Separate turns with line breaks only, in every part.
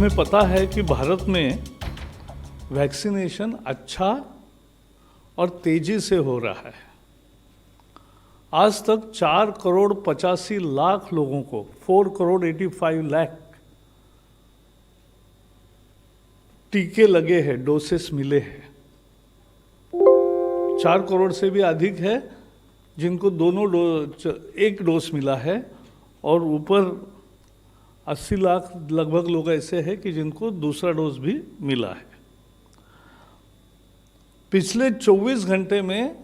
हमें पता है कि भारत में वैक्सीनेशन अच्छा और तेजी से हो रहा है। आज तक 4,85,00,000 लोगों को 4,85,00,000 टीके लगे हैं, डोसेस मिले हैं। 4 करोड़ से भी अधिक है जिनको एक डोज मिला है, और ऊपर 80 लाख लगभग लोग ऐसे हैं कि जिनको दूसरा डोज भी मिला है। पिछले 24 घंटे में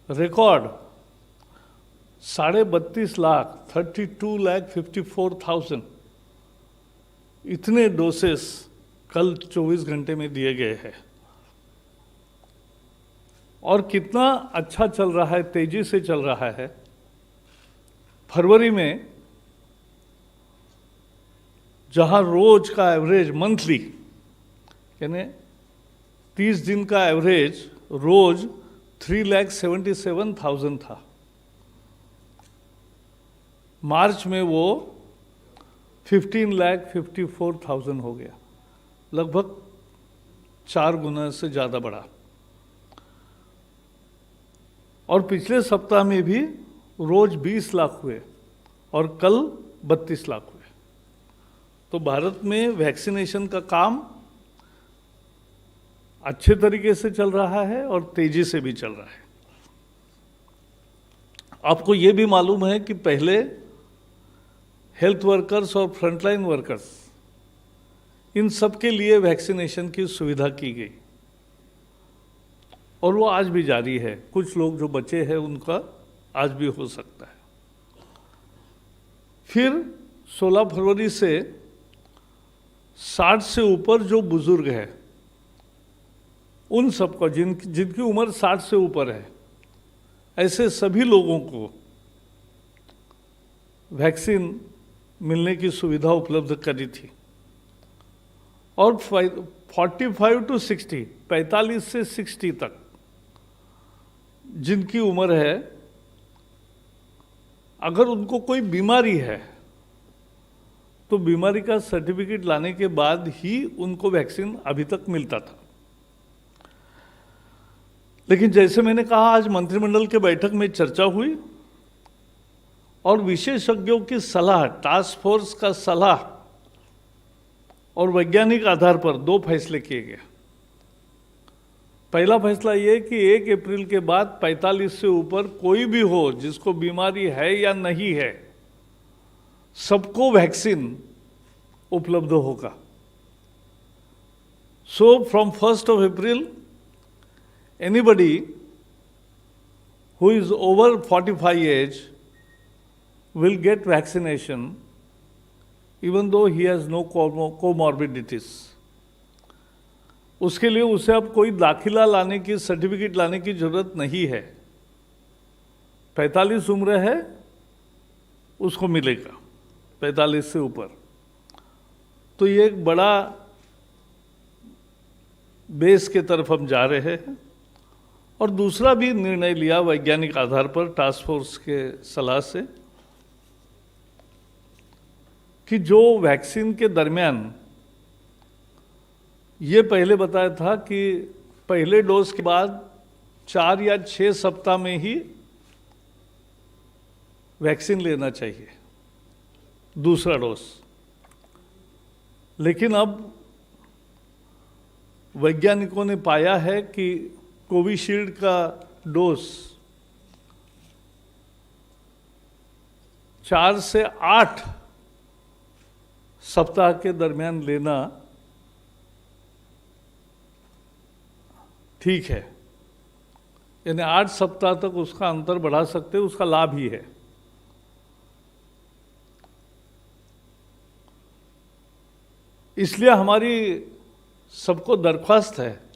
रिकॉर्ड 32.5 लाख 32,54,000 इतने डोसेस कल 24 घंटे में दिए गए हैं। और कितना अच्छा चल रहा है, तेजी से चल रहा है। फरवरी में जहां रोज का एवरेज मंथली यानी 30 दिन का एवरेज रोज 3,77,000 था, मार्च में वो 15,54,000 हो गया, लगभग 4 गुना से ज़्यादा बढ़ा। और पिछले सप्ताह में भी रोज 20 लाख हुए और कल 32 लाख हुए। तो भारत में वैक्सीनेशन का काम अच्छे तरीके से चल रहा है और तेजी से भी चल रहा है। आपको ये भी मालूम है कि पहले हेल्थ वर्कर्स और फ्रंटलाइन वर्कर्स, इन सब के लिए वैक्सीनेशन की सुविधा की गई और वो आज भी जारी है। कुछ लोग जो बचे हैं उनका आज भी हो सकता है। फिर 16 फरवरी से 60 से ऊपर जो बुजुर्ग है उन सबको, जिनकी उम्र 60 से ऊपर है, ऐसे सभी लोगों को वैक्सीन मिलने की सुविधा उपलब्ध करी थी। और 45 टू 60, 45 से 60 तक जिनकी उम्र है, अगर उनको कोई बीमारी है तो बीमारी का सर्टिफिकेट लाने के बाद ही उनको वैक्सीन अभी तक मिलता था। लेकिन जैसे मैंने कहा, आज मंत्रिमंडल के बैठक में चर्चा हुई और विशेषज्ञों की सलाह, टास्क फोर्स का सलाह और वैज्ञानिक आधार पर 2 फैसले किए गए। पहला फैसला ये कि 1 अप्रैल के बाद 45 से ऊपर कोई भी हो जिसको बीमारी है या नहीं है, सबको वैक्सीन उपलब्ध होगा। So from 1st of April, anybody who is over 45 age will get vaccination even though he has no comorbidities. उसके लिए उसे अब कोई दाखिला लाने की, सर्टिफिकेट लाने की जरूरत नहीं है। 45 उम्र है उसको मिलेगा, 45 से ऊपर। तो ये एक बड़ा बेस के तरफ हम जा रहे हैं। और दूसरा भी निर्णय लिया वैज्ञानिक आधार पर टास्क फोर्स के सलाह से कि जो वैक्सीन के दरमियान ये पहले बताया था कि पहले डोज के बाद 4 या 6 सप्ताह में ही वैक्सीन लेना चाहिए, दूसरा डोज। लेकिन अब वैज्ञानिकों ने पाया है कि कोविशील्ड का डोज 4 से 8 सप्ताह के दरमियान लेना ठीक है, यानी 8 सप्ताह तक उसका अंतर बढ़ा सकते, उसका लाभ ही है। इसलिए हमारी सबको दरख्वास्त है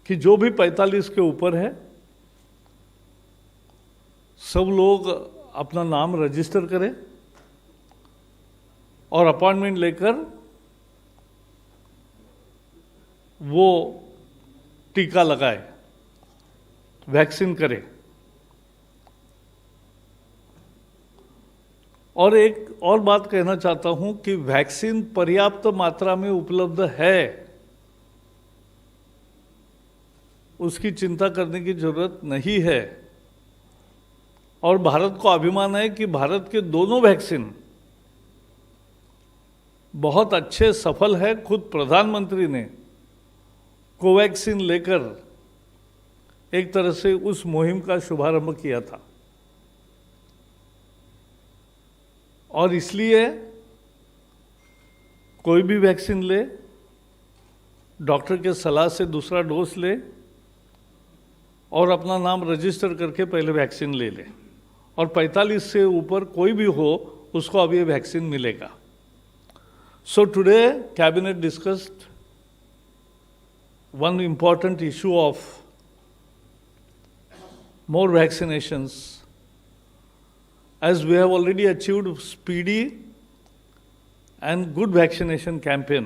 कि जो भी 45 के ऊपर है, सब लोग अपना नाम रजिस्टर करें और अपॉइंटमेंट लेकर वो टीका लगाए, वैक्सीन करे। और एक और बात कहना चाहता हूं कि वैक्सीन पर्याप्त मात्रा में उपलब्ध है, उसकी चिंता करने की जरूरत नहीं है। और भारत को अभिमान है कि भारत के दोनों वैक्सीन बहुत अच्छे सफल है। खुद प्रधानमंत्री ने कोवैक्सीन लेकर एक तरह से उस मुहिम का शुभारंभ किया था, और इसलिए कोई भी वैक्सीन ले, डॉक्टर के सलाह से दूसरा डोज ले और अपना नाम रजिस्टर करके पहले वैक्सीन ले ले, और 45 से ऊपर कोई भी हो उसको अब ये वैक्सीन मिलेगा। So today cabinet discussed one important issue of more vaccinations, as we have already achieved speedy and good vaccination campaign.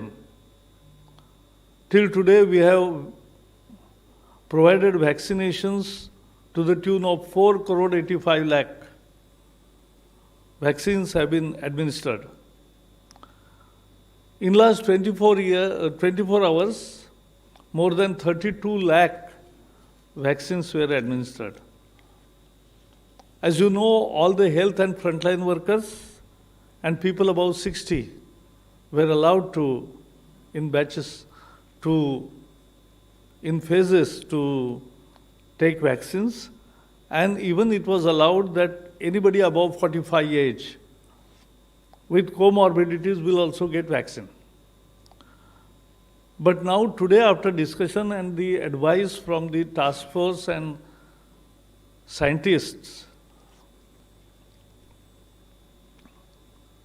Till today we have provided vaccinations to the tune of 4 crore 85 lakh vaccines have been administered. In last 24 hours, more than 32 lakh vaccines were administered. As you know, all the health and frontline workers and people above 60 were allowed to, in batches, in phases, to take vaccines, and even it was allowed that anybody above 45 age with comorbidities will also get vaccine. But now today, after discussion and the advice from the task force and scientists,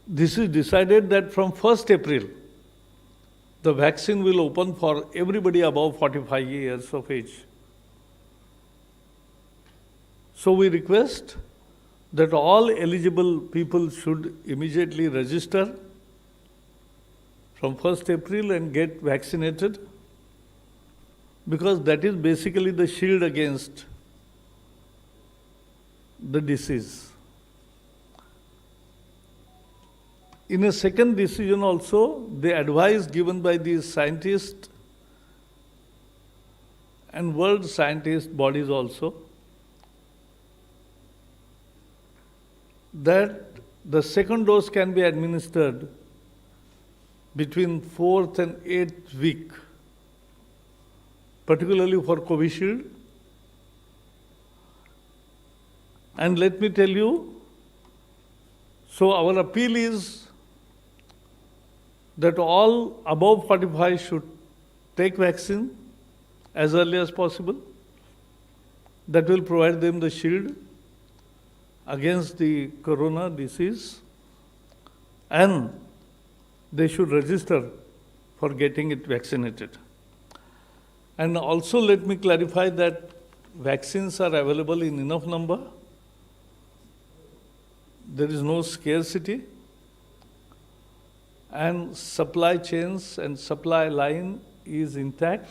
this is decided that from 1st April, the vaccine will open for everybody above 45 years of age. So we request that all eligible people should immediately register from 1st April and get vaccinated, because that is basically the shield against the disease. In a second decision also, the advice given by the scientists and world scientist bodies also, that the second dose can be administered between 4th and 8th week, particularly for Covishield. And let me tell you, so our appeal is that all above 45 should take vaccine as early as possible. That will provide them the shield against the corona disease, and they should register for getting it vaccinated. And also let me clarify that vaccines are available in enough number. There is no scarcity, and supply chains and supply line is intact.